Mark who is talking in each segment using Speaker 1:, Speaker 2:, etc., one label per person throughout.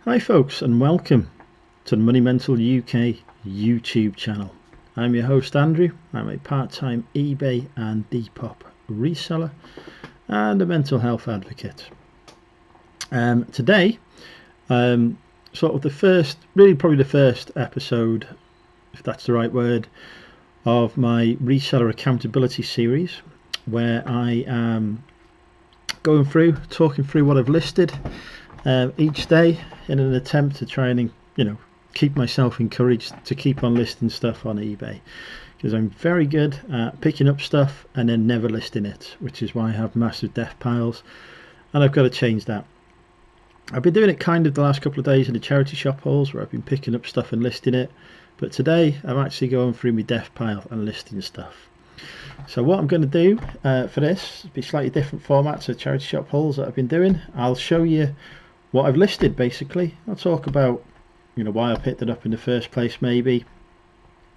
Speaker 1: Hi folks, and welcome to the Money Mental UK YouTube channel. I'm your host Andrew. I'm a part-time eBay and Depop reseller and a mental health advocate. Today, sort of the first, probably the first episode, if that's the right word, of my Reseller Accountability series, where I am talking through what I've listed each day in an attempt to try and keep myself encouraged to keep on listing stuff on eBay, because I'm very good at picking up stuff and then never listing it, which is why I have massive death piles, and I've got to change that. I've been doing it kind of the last couple of days in the charity shop hauls where I've been picking up stuff and listing it, but today I'm actually going through my death pile and listing stuff. So what I'm going to do for this will be slightly different formats of charity shop hauls that I've been doing. I'll show you what I've listed basically. I'll talk about why I picked it up in the first place, maybe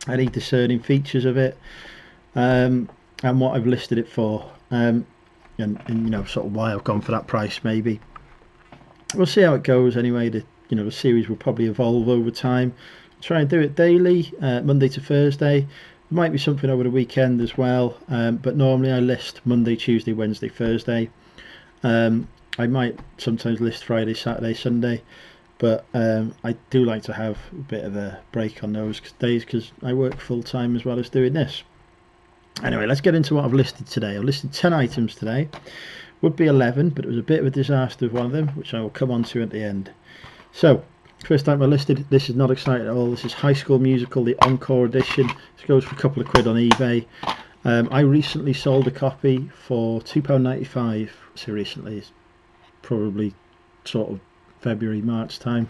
Speaker 1: any discerning features of it, and what I've listed it for, and sort of why I've gone for that price. Maybe we'll see how it goes. Anyway, the series will probably evolve over time. Try and do it daily, Monday to Thursday. There might be something over the weekend as well, but normally I list Monday, Tuesday, Wednesday, Thursday. I might sometimes list Friday, Saturday, Sunday, but I do like to have a bit of a break on those days because I work full time as well as doing this. Anyway, let's get into what I've listed today. I've listed 10 items today. Would be 11, but it was a bit of a disaster with one of them, which I will come on to at the end. So, first item I listed, this is not exciting at all. This is High School Musical, the Encore Edition. This goes for a couple of quid on eBay. I recently sold a copy for £2.95. So recently, it's probably sort of February, March time.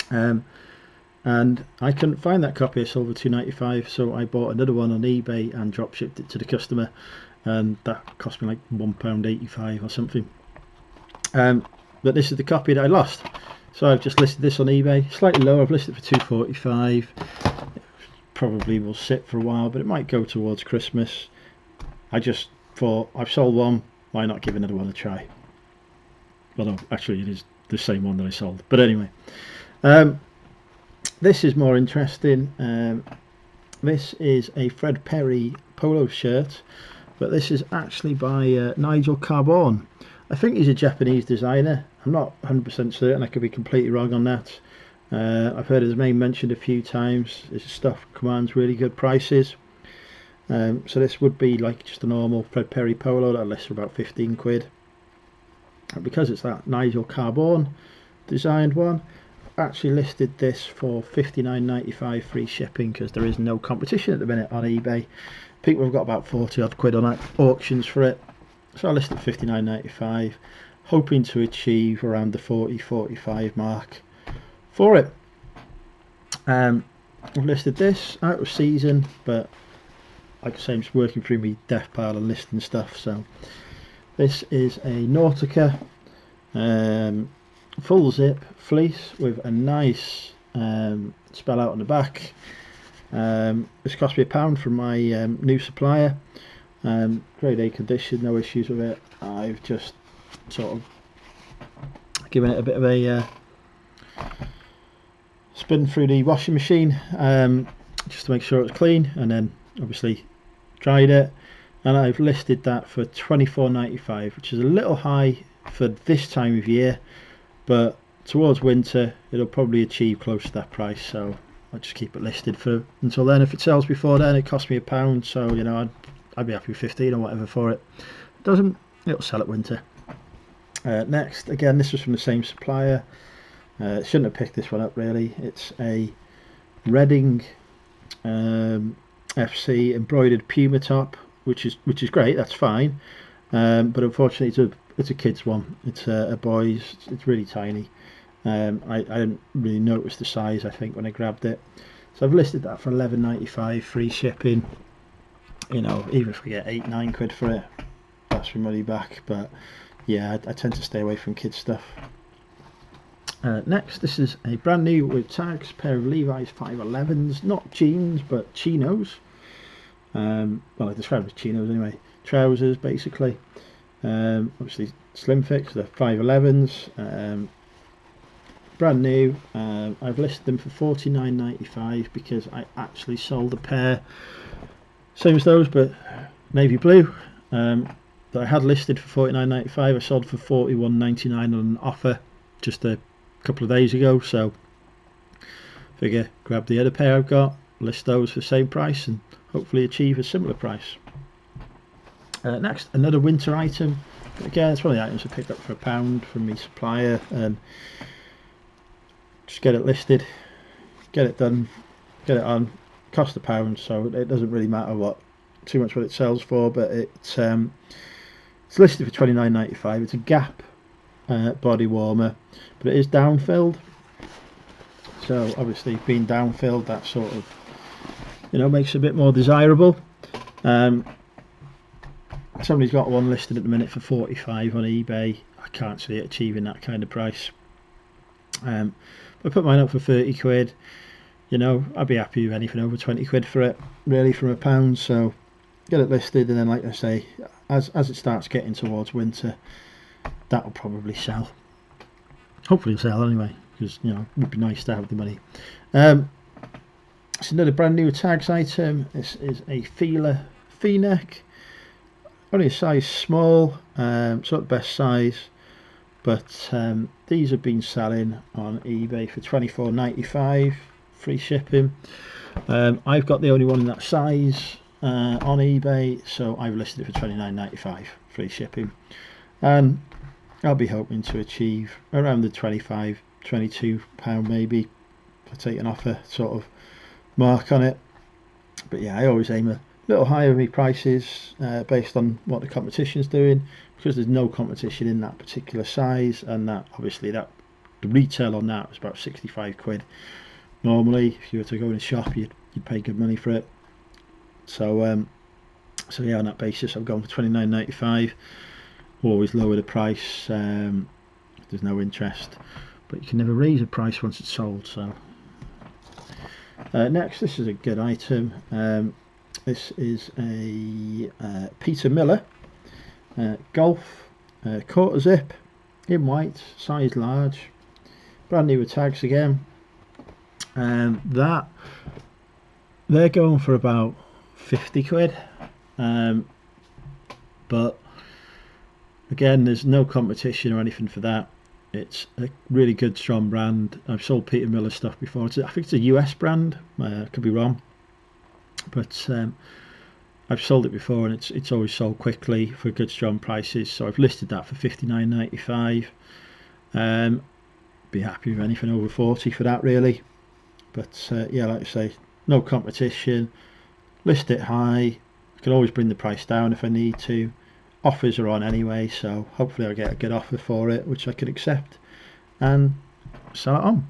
Speaker 1: And I couldn't find that copy. I sold for £2.95, so I bought another one on eBay and drop shipped it to the customer, and that cost me like £1.85 or something. But this is the copy that I lost. So I've just listed this on eBay, slightly lower. I've listed it for £2.45. Probably will sit for a while, but it might go towards Christmas. I just thought, I've sold one, why not give another one a try? Well, no, actually it is the same one that I sold. But anyway, this is more interesting. This is a Fred Perry polo shirt, but this is actually by Nigel Carbone. I think he's a Japanese designer. I'm not 100% certain. I could be completely wrong on that. I've heard his name mentioned a few times. His stuff commands really good prices. So this would be like just a normal Fred Perry polo that I list for about 15 quid. And because it's that Nigel Carbone designed one, I've actually listed this for £59.95 free shipping, because there is no competition at the minute on eBay. People have got about 40 odd quid on auctions for it. So I listed £59.95, hoping to achieve around the 40-45 mark for it. I've listed this out of season, but like I say, I'm just working through my death pile and listing stuff. So this is a Nautica full zip fleece with a nice spell out on the back. This cost me £1 from my new supplier. Grade A condition, no issues with it. I've just sort of given it a bit of a spin through the washing machine, just to make sure it's clean, and then obviously dried it, and I've listed that for £24.95, which is a little high for this time of year, but towards winter it'll probably achieve close to that price, so I'll just keep it listed for until then. If it sells before then, it costs me £1, so I'd be happy with 15 or whatever for it. If it doesn't, it'll sell at winter. Next, again, this was from the same supplier. Shouldn't have picked this one up really. It's a Reading FC embroidered Puma top, which is great. That's fine, but unfortunately it's a kid's one. It's a boy's. It's really tiny. I didn't really notice the size, I think, when I grabbed it. So I've listed that for £11.95 free shipping. Even if we get 8-9 quid for it, that's my money back. But yeah, I tend to stay away from kids stuff. Next, this is a brand new with tags pair of Levi's 511s, not jeans but chinos. Well, I describe them as chinos anyway. Trousers basically. Obviously slim fit, they're 511s. brand new. I've listed them for $49.95 because I actually sold a pair, same as those but navy blue, that I had listed for $49.95. I sold for $41.99 on an offer just a couple of days ago, so figure grab the other pair I've got, list those for the same price and hopefully achieve a similar price. Next, another winter item. Again, it's one of the items I picked up for £1 from my supplier, and just get it listed, get it done, get it on. Cost £1, so it doesn't really matter too much what it sells for, but it's listed for $29.95. It's a Gap body warmer, but it is down-filled, so obviously being down-filled, that sort of, you know, makes it a bit more desirable. Somebody's got one listed at the minute for $45 on eBay. I can't see it achieving that kind of price. I put mine up for £30. You know, I'd be happy with anything over 20 quid for it, really, from £1. So get it listed, and then, like I say, as it starts getting towards winter, that'll probably sell. Hopefully it'll sell anyway, because, you know, it would be nice to have the money. It's another brand new tags item. This is a feeler V-neck, only a size small, it's not the best size, but these have been selling on eBay for $24.95, free shipping. I've got the only one in that size on eBay, so I've listed it for $29.95, free shipping, and I'll be hoping to achieve around the £25, £22 maybe, if I take an offer sort of mark on it. But yeah, I always aim a little higher with my prices based on what the competition's doing, because there's no competition in that particular size, and that obviously the retail on that was about 65 quid. Normally, if you were to go in a shop, you'd pay good money for it. So so yeah, on that basis, I've gone for $29.95. Always lower the price if there's no interest, but you can never raise a price once it's sold. So next, this is a good item. This is a Peter Miller Golf quarter zip in white, size large, brand new with tags again. That they're going for about 50 quid, but again, there's no competition or anything for that. It's a really good, strong brand. I've sold Peter Miller stuff before. I think it's a US brand, could be wrong, but I've sold it before, and it's always sold quickly for good, strong prices. So I've listed that for $59.95. Be happy with anything over 40 for that, really. But yeah, like I say, no competition. List it high. I can always bring the price down if I need to. Offers are on anyway, so hopefully I'll get a good offer for it, which I can accept and sell it on.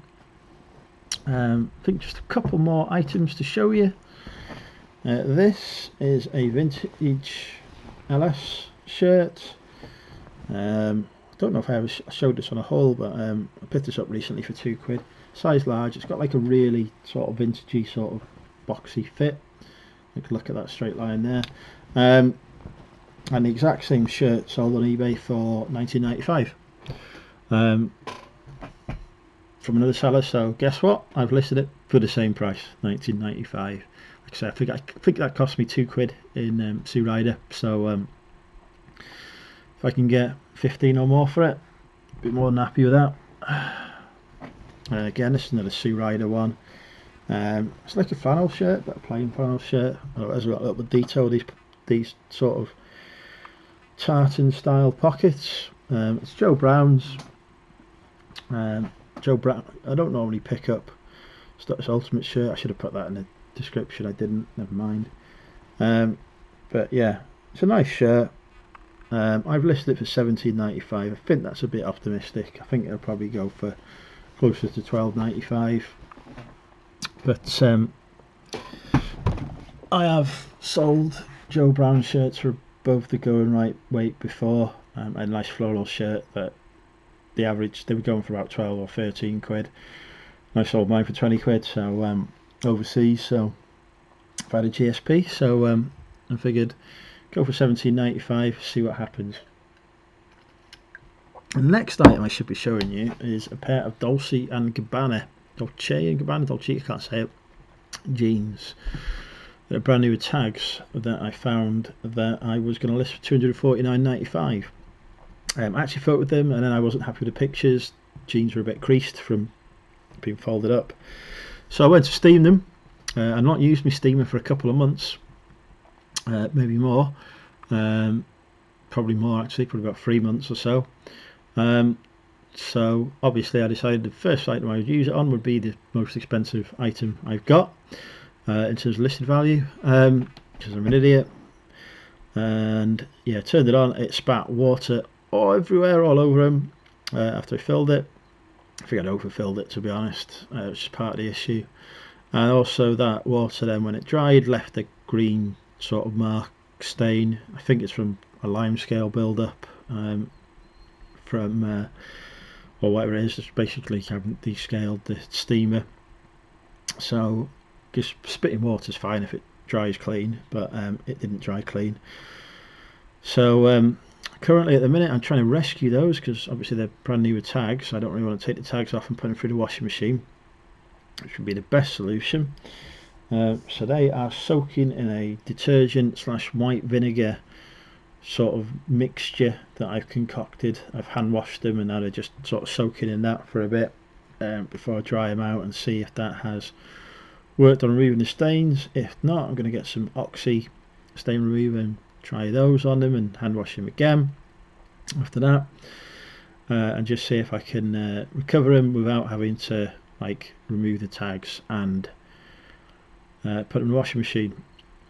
Speaker 1: I think just a couple more items to show you. This is a vintage LS shirt. I don't know if I ever showed this on a haul, but I picked this up recently for £2. Size large. It's got like a really sort of vintagey, sort of boxy fit. You can look at that straight line there. And the exact same shirt sold on eBay for $19.95 from another seller. So guess what? I've listed it for the same price, $19.95. Like I said, I think that cost me £2 in Sue Ryder. So if I can get 15 or more for it, a bit more than happy with that. Again, this is another Sue Ryder one. It's like a flannel shirt, but a plain flannel shirt. It has a little bit of detail. These sort of tartan style pockets. It's Joe Brown's. Joe Brown. I don't normally pick up Stutt's Ultimate shirt. I should have put that in the description. I didn't. Never mind. But yeah, it's a nice shirt. I've listed it for $17.95. I think that's a bit optimistic. I think it'll probably go for closer to $12.95. But I have sold Joe Brown shirts for both the going right weight before. A nice floral shirt that the average, they were going for about 12 or 13 quid. I sold mine for 20 quid, so overseas. So I've had a GSP, so I figured go for $17.95, see what happens. The next item I should be showing you is a pair of Dolce & Gabbana, I can't say it, jeans. They're brand new with tags that I found that I was going to list for $249.95. I actually photoed with them, and then I wasn't happy with the pictures. Jeans were a bit creased from being folded up, so I went to steam them. I've not used my steamer for a couple of months, maybe more, probably more actually, probably about 3 months or so. So obviously I decided the first item I would use it on would be the most expensive item I've got in terms of listed value, because I'm an idiot. And yeah, turned it on, it spat water everywhere, all over them. After I filled it, I think I'd overfilled it, to be honest. It was just part of the issue. And also that water then, when it dried, left a green sort of mark stain. I think it's from a limescale build-up from or whatever it is. It's basically haven't descaled the steamer. So just spitting water is fine if it dries clean, but it didn't dry clean. So currently at the minute I'm trying to rescue those, because obviously they're brand new with tags. I don't really want to take the tags off and put them through the washing machine, which would be the best solution. So they are soaking in a detergent / white vinegar sort of mixture that I've concocted. I've hand washed them, and now they're just sort of soaking in that for a bit before I dry them out and see if that has worked on removing the stains. If not, I'm going to get some Oxy stain remover and try those on them and hand wash them again after that, and just see if I can recover them without having to like remove the tags and put them in the washing machine.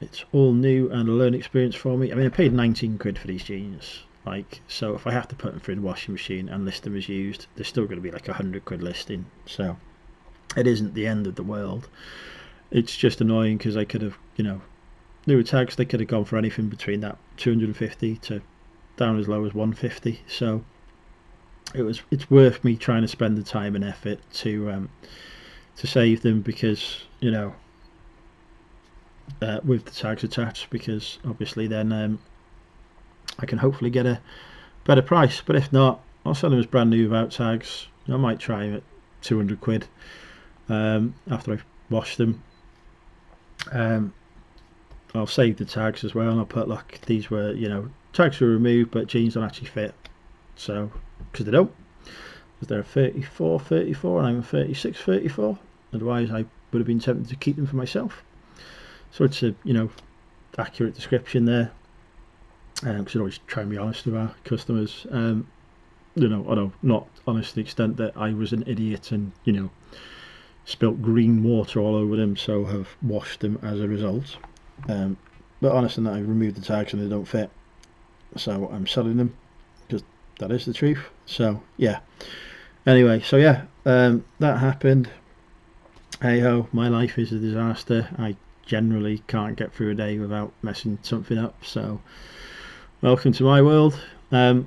Speaker 1: It's all new and a learning experience for me. I mean, I paid 19 quid for these jeans, like, so if I have to put them through the washing machine and list them as used, they're still going to be like 100 quid listing, so it isn't the end of the world. It's just annoying because I could have, you know, newer tags, they could have gone for anything between that 250 to down as low as 150. So it's worth me trying to spend the time and effort to save them, because, you know, with the tags attached, because obviously then I can hopefully get a better price. But if not, I'll sell them as brand new without tags. I might try them at 200 quid after I've washed them. I'll save the tags as well, and I'll put, like, these were, you know, tags were removed but jeans don't actually fit, so, because they don't, because they're a 34 and I'm a 36 34, otherwise I would have been tempted to keep them for myself. So it's a, you know, accurate description there, because I always try and be honest with our customers, you know, although not honest to the extent that I was an idiot and, you know, spilt green water all over them, so have washed them as a result. But honest in that, I've removed the tags and they don't fit, so I'm selling them, because that is the truth. So yeah, anyway, so yeah, that happened. Hey ho, my life is a disaster. I generally can't get through a day without messing something up, so welcome to my world. But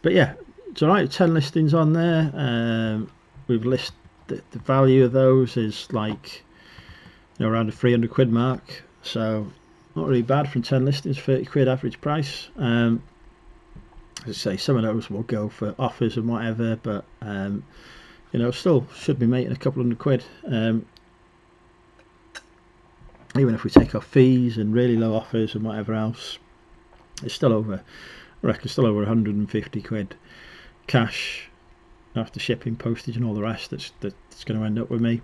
Speaker 1: yeah, it's alright, 10 listings on there. We've listed the value of those is like, you know, around the 300 quid mark, so not really bad from 10 listings, 30 quid average price. As I say, some of those will go for offers and whatever, but you know, still should be making a couple hundred quid, even if we take off fees and really low offers and whatever else. It's still over, I reckon, still over 150 quid cash after shipping, postage and all the rest that's going to end up with me.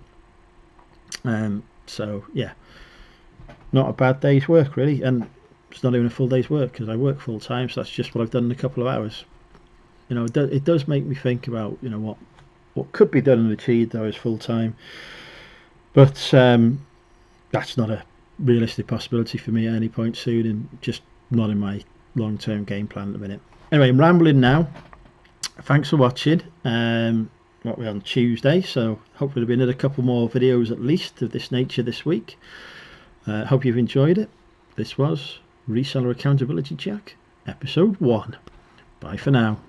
Speaker 1: So yeah, not a bad day's work really, and it's not even a full day's work because I work full time, so that's just what I've done in a couple of hours. You know, it does make me think about, you know, what could be done and achieved though as full time, but that's not a realistic possibility for me at any point soon, and just not in my long-term game plan at the minute. Anyway, I'm rambling now. Thanks for watching. What we're on Tuesday, so hopefully there'll be another couple more videos at least of this nature this week. Hope you've enjoyed it. This was Reseller Accountability Check, episode 1. Bye for now.